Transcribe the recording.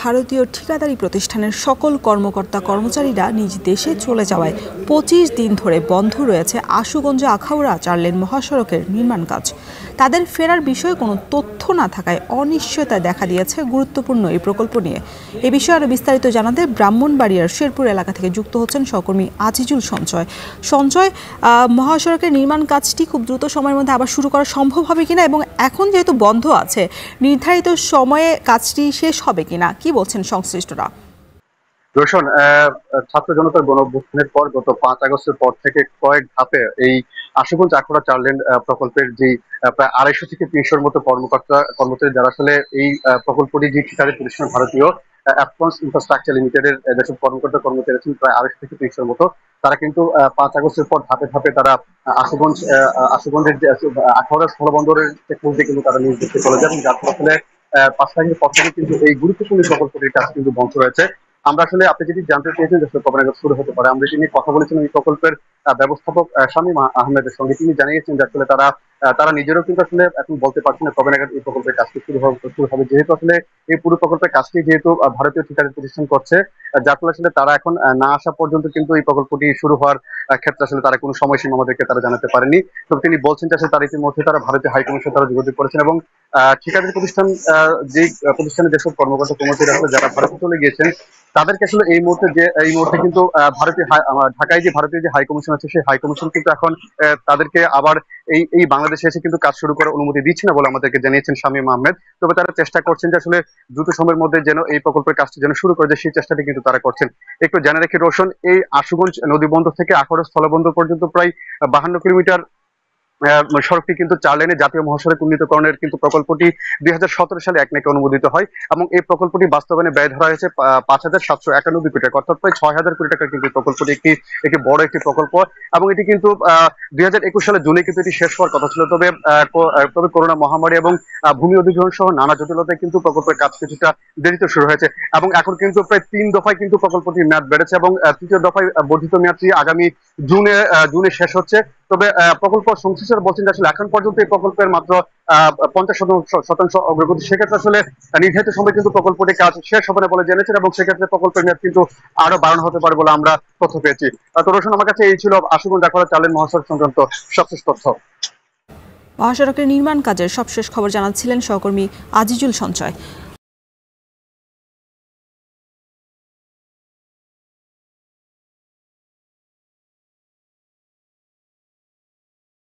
ভারতীয় ঠিকাদারি প্রতিষ্ঠানের সকল কর্মকর্তা কর্মচারীরা নিজ দেশে চলে যাওয়ায় ২৫ দিন ধরে বন্ধ রয়েছে আশুগঞ্জ আখাউড়া ৪ লেন মহাসড়কের নির্মাণ কাজ। তাদের ফেরার বিষয়ে কোনো তথ্য না থাকায় অনিশ্চয়তা দেখা দিয়েছে গুরুত্বপূর্ণ এই প্রকল্প নিয়ে। এ বিষয়ে আরও বিস্তারিত জানাতে ব্রাহ্মণবাড়িয়ার শেরপুর এলাকা থেকে যুক্ত হচ্ছেন সহকর্মী আজিজুল সঞ্চয়। মহাসড়কের নির্মাণ কাজটি খুব দ্রুত সময়ের মধ্যে আবার শুরু করা সম্ভব হবে কিনা এবং এখন যেহেতু বন্ধ আছে নির্ধারিত সময়ে কাজটি শেষ হবে কিনা কি বলছেন সংশ্লিষ্টরা? রোশন, ছাত্র জনতার গণঅভ্যুত্থানের পর গত 5 আগস্টের পর থেকে কয়েক ধাপে এই আশুগঞ্জ আখাউড়া 4 লেন প্রকল্পের যে প্রায় 250 থেকে 300-র মতো কর্মচারী যারা আসলে এই প্রকল্পটি যে ঠিকাদারি প্রতিষ্ঠান ভারতীয় অ্যাডভান্স ইনফ্রাস্ট্রাকচার লিমিটেডের যেসব কর্মচারী আছেন প্রায় 250 থেকে 300-র মতো, তারা কিন্তু 5 আগস্টের পর ধাপে ধাপে তারা আশুগঞ্জের যে আখাউড়া স্থলবন্দরের চেকপোস্ট দিয়ে কিন্তু তারা নিজ দেশে চলে যান, যার ফলে 5 তারিখের পর থেকে কিন্তু এই গুরুত্বপূর্ণ প্রকল্পটির কাজ কিন্তু বন্ধ রয়েছে। আমরা আসলে আপনি যদি জানতে চেয়েছেন যে কবে নাগাদ শুরু হতে পারে, আমরা এটি নিয়ে কথা বলেছিলাম এই প্রকল্পের ব্যবস্থাপক শামীম আহমেদের সঙ্গে। তিনি জানিয়েছেন যে আসলে তারা নিজেরাও কিন্তু আসলে এখন বলতে পারছেন না কবে নাগাদ এই প্রকল্পের কাজটি শুরু হবে, যেহেতু আসলে এই পুরো প্রকল্পের কাজটি যেহেতু ভারতীয় ঠিকাদারি প্রতিষ্ঠান করছে, যার ফলে আসলে তারা এখন না আসা পর্যন্ত কিন্তু এই প্রকল্পটি শুরু হওয়ার ক্ষেত্রে আসলে তারা কোনো সময়সীমা আমাদেরকে তারা জানাতে পারেনি। তো তিনি বলছেন যে আসলে তারা ইতিমধ্যে তারা ভারতীয় হাইকমিশনে তারা যোগাযোগ করেছেন এবং ঠিকাদারি প্রতিষ্ঠান যে প্রতিষ্ঠানে যেসব কর্মকর্তা কর্মচারী আসলে যারা ভারতে চলে গিয়েছেন তাদেরকে আসলে এই মুহূর্তে কিন্তু ঢাকায় যে ভারতীয় যে হাইকমিশন আছে সেই হাইকমিশন কিন্তু এখন তাদেরকে আবার এই বাংলাদেশে এসে কিন্তু কাজ শুরু করার অনুমতি দিচ্ছে না বলে আমাদেরকে জানিয়েছেন শামীম আহমেদ। তবে তারা চেষ্টা করছেন যে আসলে দ্রুত সময়ের মধ্যে যেন এই প্রকল্পের কাজটি যেন শুরু করে দেয় সেই চেষ্টাটি কিন্তু তারা করছেন। একটু জেনে রেখে রোশন, এই আশুগঞ্জ নদীবন্দর থেকে আখাউড়া স্থলবন্দর পর্যন্ত প্রায় 52 কিলোমিটার সড়কটি কিন্তু 4 লেনে জাতীয় মহাসড়ক উন্নীতকরণের কিন্তু প্রকল্পটি 2017 সালে একনেকে অনুমোদিত হয় এবং এই প্রকল্পটি বাস্তবায়নে ব্যয় ধরা হয়েছে 5,791 কোটি টাকা, অর্থাৎ প্রায় 6,000 কোটি টাকা কিন্তু প্রকল্পটি একটি বড় একটি প্রকল্প এবং এটি কিন্তু 2021 সালে জুনে কিন্তু এটি শেষ হওয়ার কথা ছিল। তবে করোনা মহামারী এবং ভূমি অধিগ্রহণ সহ নানা জটিলতায় কিন্তু প্রকল্পের কাজ কিছুটা দেরিতে শুরু হয়েছে এবং এখন কিন্তু প্রায় 3 দফায় কিন্তু প্রকল্পটির মেয়াদ বেড়েছে এবং তৃতীয় দফায় বর্ধিত মেয়াদটি আগামী জুনে শেষ হচ্ছে। তবে প্রকল্প সংশ্লিষ্টরা বলছেন যে আসলে এখন পর্যন্ত এই প্রকল্পের মাত্র 50% অগ্রগতি, সেক্ষেত্রে আসলে নির্ধারিত সময় কিন্তু প্রকল্পটি কাজ শেষ হবে না বলে জেনেছেন এবং সেক্ষেত্রে প্রকল্পের মেয়াদ কিন্তু আরো বাড়ানো হতে পারে বলে আমরা তথ্য পেয়েছি। তো রোশন, আমার কাছে এই ছিল আশুগঞ্জ আখাউড়া 4 লেন মহাসড়ক সংক্রান্ত সবশেষ তথ্য। মহাসড়কের নির্মাণ কাজের সবশেষ খবর জানাচ্ছিলেন সহকর্মী আজিজুল সঞ্চয়।